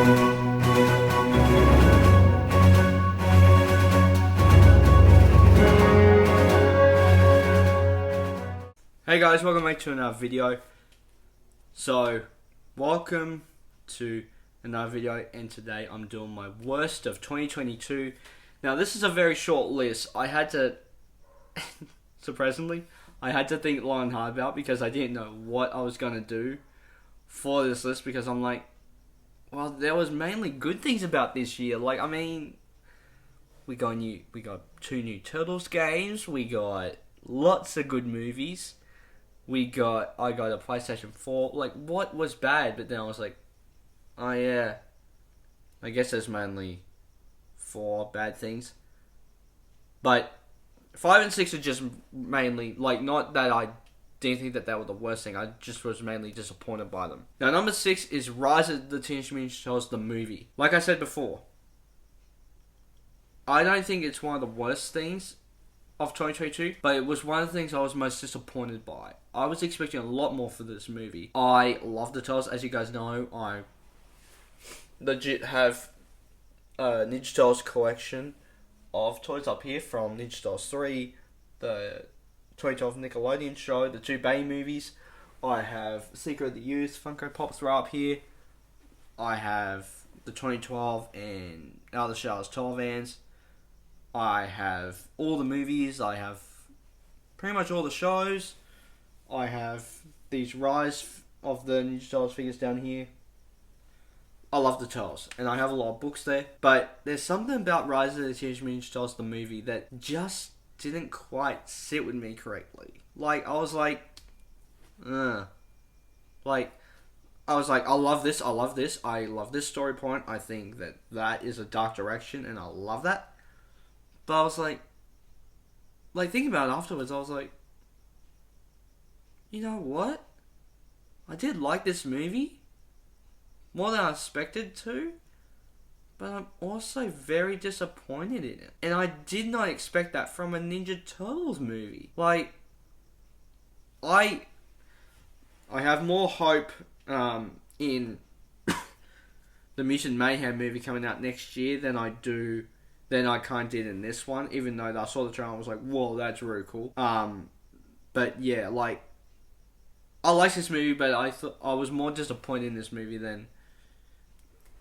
Hey guys, welcome back to another video. So, welcome to another video, and today I'm doing my worst of 2022. Now this is a very short list. I had to, surprisingly, I had to think long and hard about because I didn't know what I was going to do for this list, because I'm like, well, there was mainly good things about this year. Like, I mean, we got 2 new Turtles games, we got lots of good movies. I got a PlayStation 4. Like, what was bad? But then I was like, oh yeah, I guess there's mainly 4 bad things. But 5 and 6 are just mainly, like, not that I didn't think that were the worst thing. I just was mainly disappointed by them. Now, number 6 is Rise of the Teenage Mutant Ninja Turtles, the movie. Like I said before, I don't think it's one of the worst things of 2022, but it was one of the things I was most disappointed by. I was expecting a lot more for this movie. I love the Turtles. As you guys know, I legit have a Ninja Turtles collection of toys up here, from Ninja Turtles 3, the 2012 Nickelodeon show, the 2 Bay movies. I have Secret of the Youth Funko Pops right up here. I have the 2012 and Out of the Shadows 12 vans. I have all the movies. I have pretty much all the shows. I have these Rise of the Ninja Turtles figures down here. I love the Turtles, and I have a lot of books there. But there's something about Rise of the Teenage Mutant Ninja Turtles, the movie, that just didn't quite sit with me correctly. Like, I was like, Like, I was like, I love this, I love this story point. I think that is a dark direction, and I love that. But I was like, thinking about it afterwards, I was like, you know what? I did like this movie more than I expected to, but I'm also very disappointed in it. And I did not expect that from a Ninja Turtles movie. Like, I have more hope in the Mutant Mayhem movie coming out next year than I kind of did in this one, even though I saw the trailer and was like, whoa, that's really cool. But yeah, like, I like this movie, but I was more disappointed in this movie than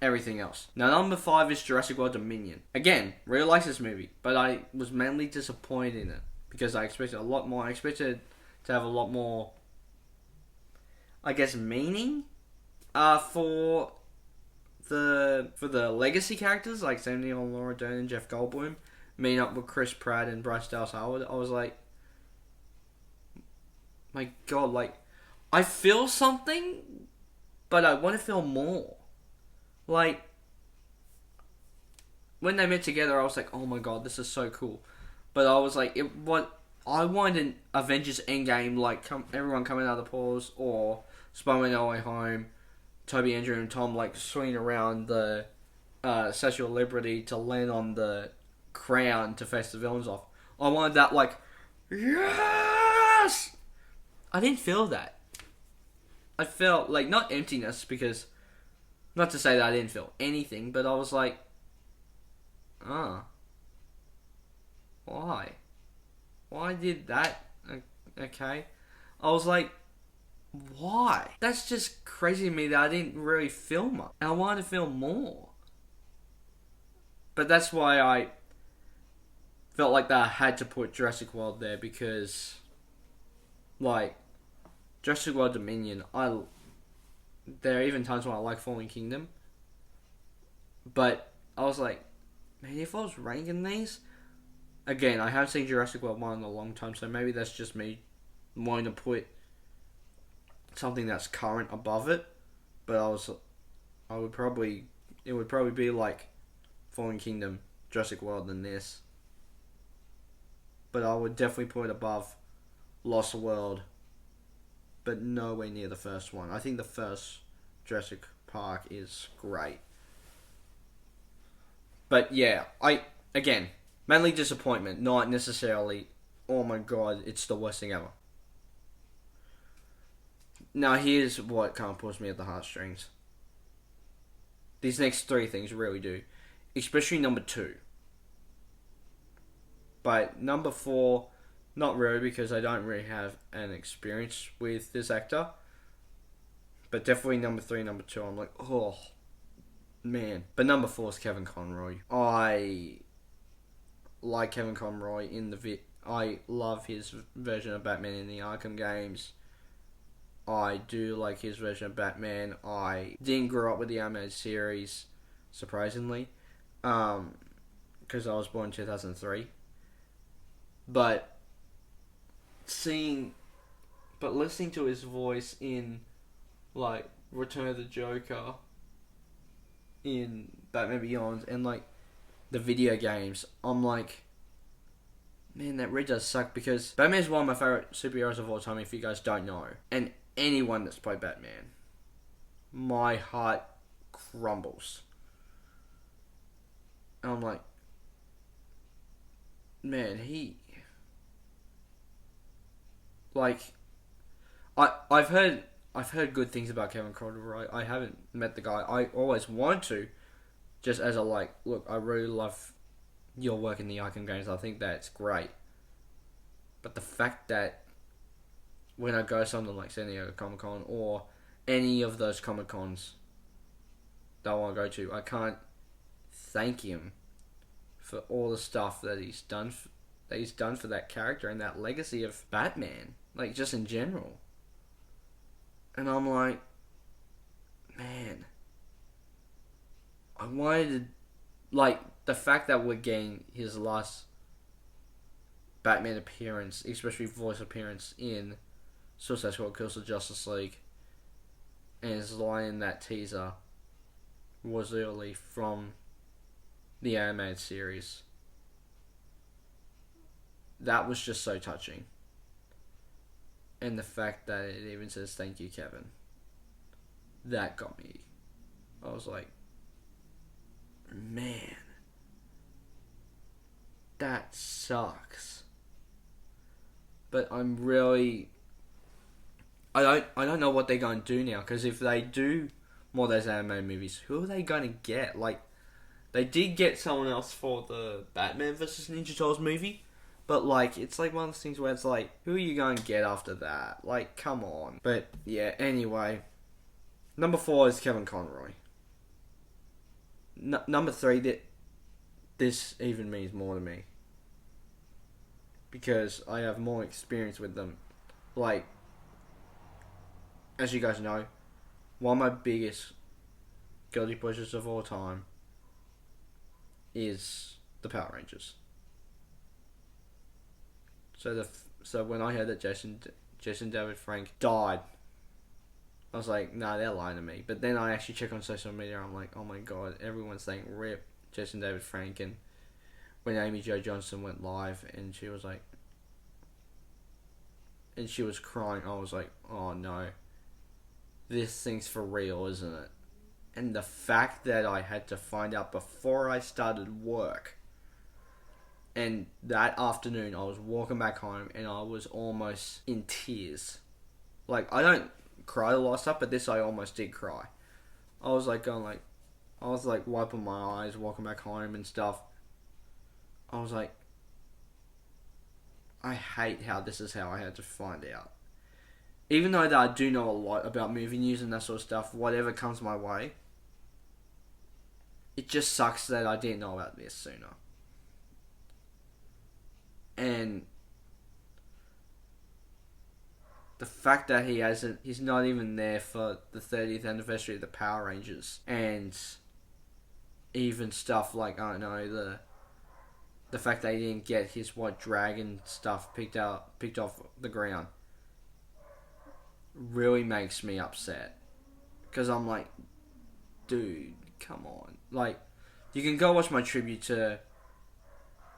everything else. Now, number 5 is Jurassic World Dominion. Again, really like this movie, but I was mainly disappointed in it because I expected a lot more. I expected to have a lot more, I guess, meaning for the legacy characters, like Sam Neill, Laura Dern, and Jeff Goldblum, meeting up with Chris Pratt and Bryce Dallas Howard. I was like, my God, like, I feel something, but I want to feel more. Like, when they met together, I was like, oh my God, this is so cool. But I was like, I wanted an Avengers Endgame, like, everyone coming out of the pause, or Spider-Man No Way Home, Toby, Andrew, and Tom, like, swinging around the Statue of Liberty to land on the crown to face the villains off. I wanted that, like, yes! I didn't feel that. I felt, like, not emptiness, because, not to say that I didn't feel anything, but I was like, why? Why did that? Okay. I was like, why? That's just crazy to me that I didn't really feel much. And I wanted to feel more. But that's why I felt like that I had to put Jurassic World there, because, like, Jurassic World Dominion, there are even times when I like Fallen Kingdom. But I was like, man, if I was ranking these, again, I haven't seen Jurassic World 1 in a long time, so maybe that's just me wanting to put something that's current above it. But it would probably be like Fallen Kingdom, Jurassic World than this. But I would definitely put it above Lost World, but nowhere near the first one. I think the first Jurassic Park is great. But yeah, again, mainly disappointment, not necessarily, oh my God, it's the worst thing ever. Now here's what kind of pulls me at the heartstrings. These next three things really do. Especially number 2. But number 4, not really, because I don't really have an experience with this actor. But definitely number 3, number 2, I'm like, oh, man. But number 4 is Kevin Conroy. I like Kevin Conroy in the I love his version of Batman in the Arkham games. I do like his version of Batman. I didn't grow up with the animated series, surprisingly, because I was born in 2003. But listening to his voice in, like, Return of the Joker, in Batman Beyond, and, like, the video games, I'm like, man, that really does suck, because Batman's one of my favourite superheroes of all time, if you guys don't know. And anyone that's played Batman, my heart crumbles. And I'm like, man, like, I've heard good things about Kevin Conroy. I haven't met the guy. I always wanted to, just as a, like, look, I really love your work in the Arkham games. I think that's great. But the fact that when I go to something like San Diego Comic Con or any of those Comic Cons that I want to go to, I can't thank him for all the stuff that he's done for that character and that legacy of Batman, like, just in general. And I'm like, man, I wanted to, like, the fact that we're getting his last Batman appearance, especially voice appearance, in Suicide Squad Kills the Justice League, and his line in that teaser was literally from the animated series. That was just so touching. And the fact that it even says, "Thank you, Kevin," that got me. I was like, man, that sucks. But I'm really, I don't know what they're going to do now, because if they do more of those anime movies, who are they going to get? Like, they did get someone else for the Batman vs. Ninja Turtles movie, but, like, it's like one of those things where it's like, who are you going to get after that? Like, come on. But yeah, anyway, number 4 is Kevin Conroy. Number 3, this even means more to me, because I have more experience with them. Like, as you guys know, one of my biggest guilty pleasures of all time is the Power Rangers. So when I heard that Jason David Frank died, I was like, nah, they're lying to me. But then I actually check on social media, I'm like, oh my god, everyone's saying RIP Jason David Frank. And when Amy Jo Johnson went live and she was like, and she was crying, I was like, oh no, this thing's for real, isn't it? And the fact that I had to find out before I started work, and that afternoon I was walking back home and I was almost in tears. Like, I don't cry a lot of stuff, but this I almost did cry. I was like wiping my eyes, walking back home and stuff. I was like, I hate how this is how I had to find out. Even though that I do know a lot about movie news and that sort of stuff, whatever comes my way, it just sucks that I didn't know about this sooner. And the fact that he's not even there for the 30th anniversary of the Power Rangers, and even stuff like, I don't know, the fact that he didn't get his White Dragon stuff picked off the ground, really makes me upset. Because I'm like, dude, come on. Like, you can go watch my tribute to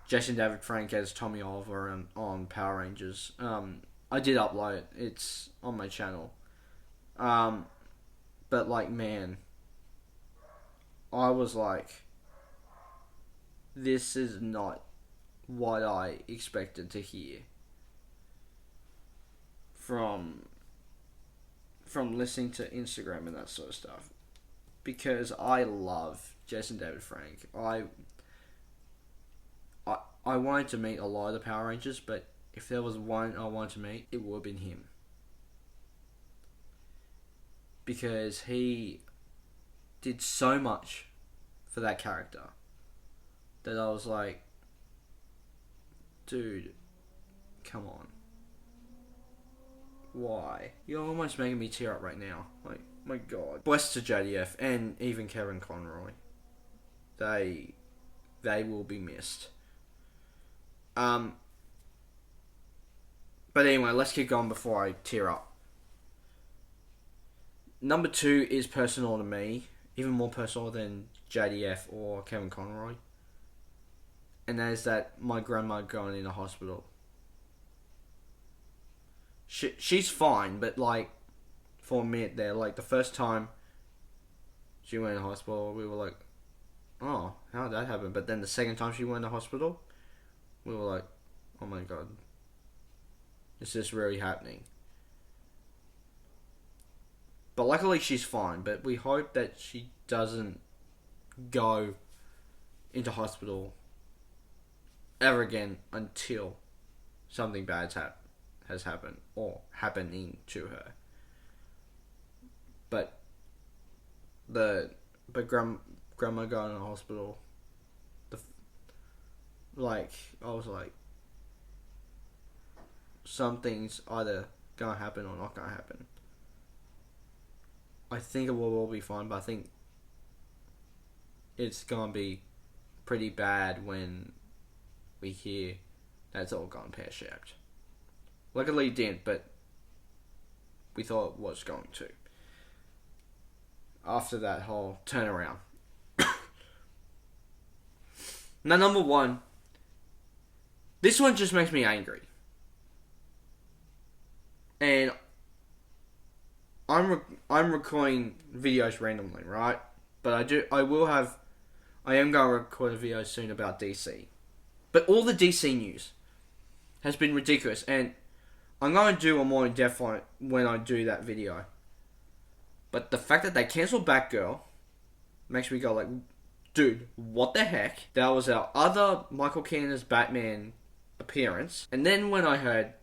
Jason David Frank as Tommy Oliver on Power Rangers. I did upload it. It's on my channel. But, like, man, I was like, this is not what I expected to hear from listening to Instagram and that sort of stuff. because I love Jason David Frank. I wanted to meet a lot of the Power Rangers, but if there was one I wanted to meet, it would have been him. Because he did so much for that character that I was like, dude, come on. Why? You're almost making me tear up right now. Like, my God. Bless to JDF and even Kevin Conroy. They will be missed. But anyway, let's keep going before I tear up. Number 2 is personal to me, even more personal than JDF or Kevin Conroy. And that is that my grandma going in the hospital. She's fine, but like, for a minute there, like the first time she went in the hospital, we were like, oh, how did that happen? But then the second time she went in the hospital, we were like, oh my God, is this really happening? But luckily she's fine, but we hope that she doesn't go into hospital ever again until something bad has happened or happening to her. But grandma going to the hospital, I was like, something's either gonna happen or not gonna happen. I think it will all be fine, but I think it's gonna be pretty bad when we hear that it's all gone pear-shaped. Luckily it didn't, but we thought it was going to. After that whole turnaround. Now, number 1. This one just makes me angry. And I'm recording videos randomly, right? But I am going to record a video soon about DC. But all the DC news has been ridiculous, and I'm going to do a more in-depth one when I do that video. But the fact that they cancelled Batgirl makes me go like, dude, what the heck? That was our other Michael Keaton as Batman appearance. And then when I heard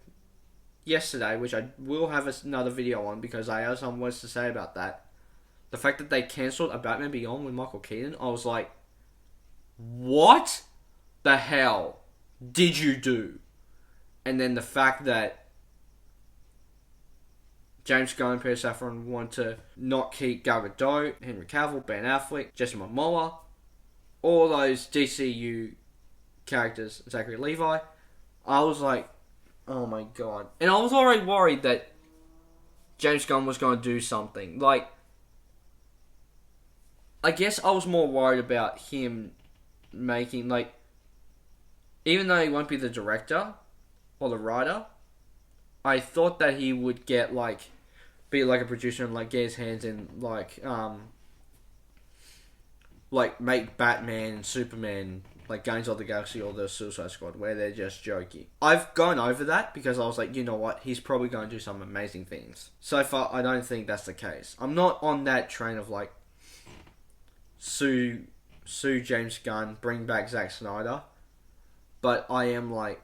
yesterday, which I will have another video on because I have some words to say about that, the fact that they cancelled a Batman Beyond with Michael Keaton, I was like, what the hell did you do? And then the fact that James Gunn and Peter Safran want to not keep Gal Gadot, Henry Cavill, Ben Affleck, Jesse Momoa, all those DCU characters, Zachary Levi. I was like, oh my God. And I was already worried that James Gunn was going to do something. Like, I guess I was more worried about him making, like, even though he won't be the director or the writer, I thought that he would get, like, be like a producer and like get his hands in like make Batman and Superman like Guardians of the Galaxy or the Suicide Squad where they're just jokey. I've gone over that because I was like, you know what, he's probably going to do some amazing things. So far, I don't think that's the case. I'm not on that train of like sue James Gunn, bring back Zack Snyder, but I am like,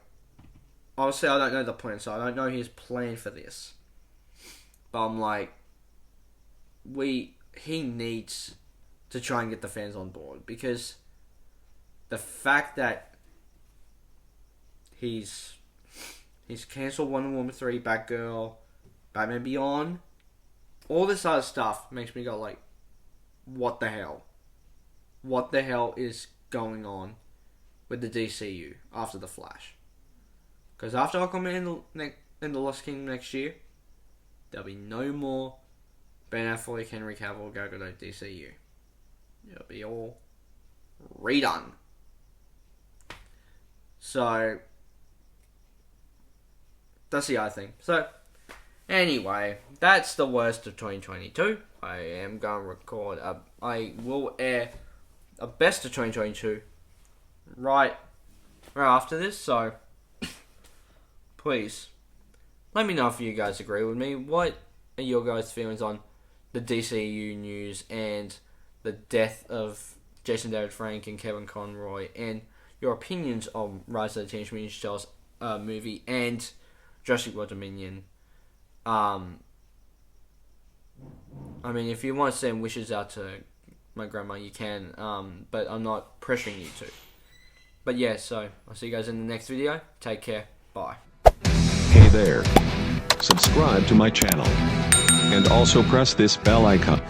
obviously I don't know the plan, so I don't know his plan for this. But I'm like, he needs to try and get the fans on board, because the fact that he's cancelled Wonder Woman 3, Batgirl, Batman Beyond, all this other stuff makes me go like, what the hell? What the hell is going on with the DCU after The Flash? Because after Aquaman in the Lost Kingdom next year, there'll be no more Ben Affleck, Henry Cavill, Gal Gadot DCU. It'll be all redone. So, that's the other thing. So, anyway, that's the worst of 2022. I am going to record, I will air a best of 2022 right after this, so please let me know if you guys agree with me. What are your guys' feelings on the DCU news and the death of Jason David Frank and Kevin Conroy, and your opinions on Rise of the Teenage Mutant Ninja Turtles movie and Jurassic World Dominion. I mean, if you want to send wishes out to my grandma, you can, but I'm not pressuring you to. But yeah, so I'll see you guys in the next video. Take care. Bye. Hey there. Subscribe to my channel. And also press this bell icon.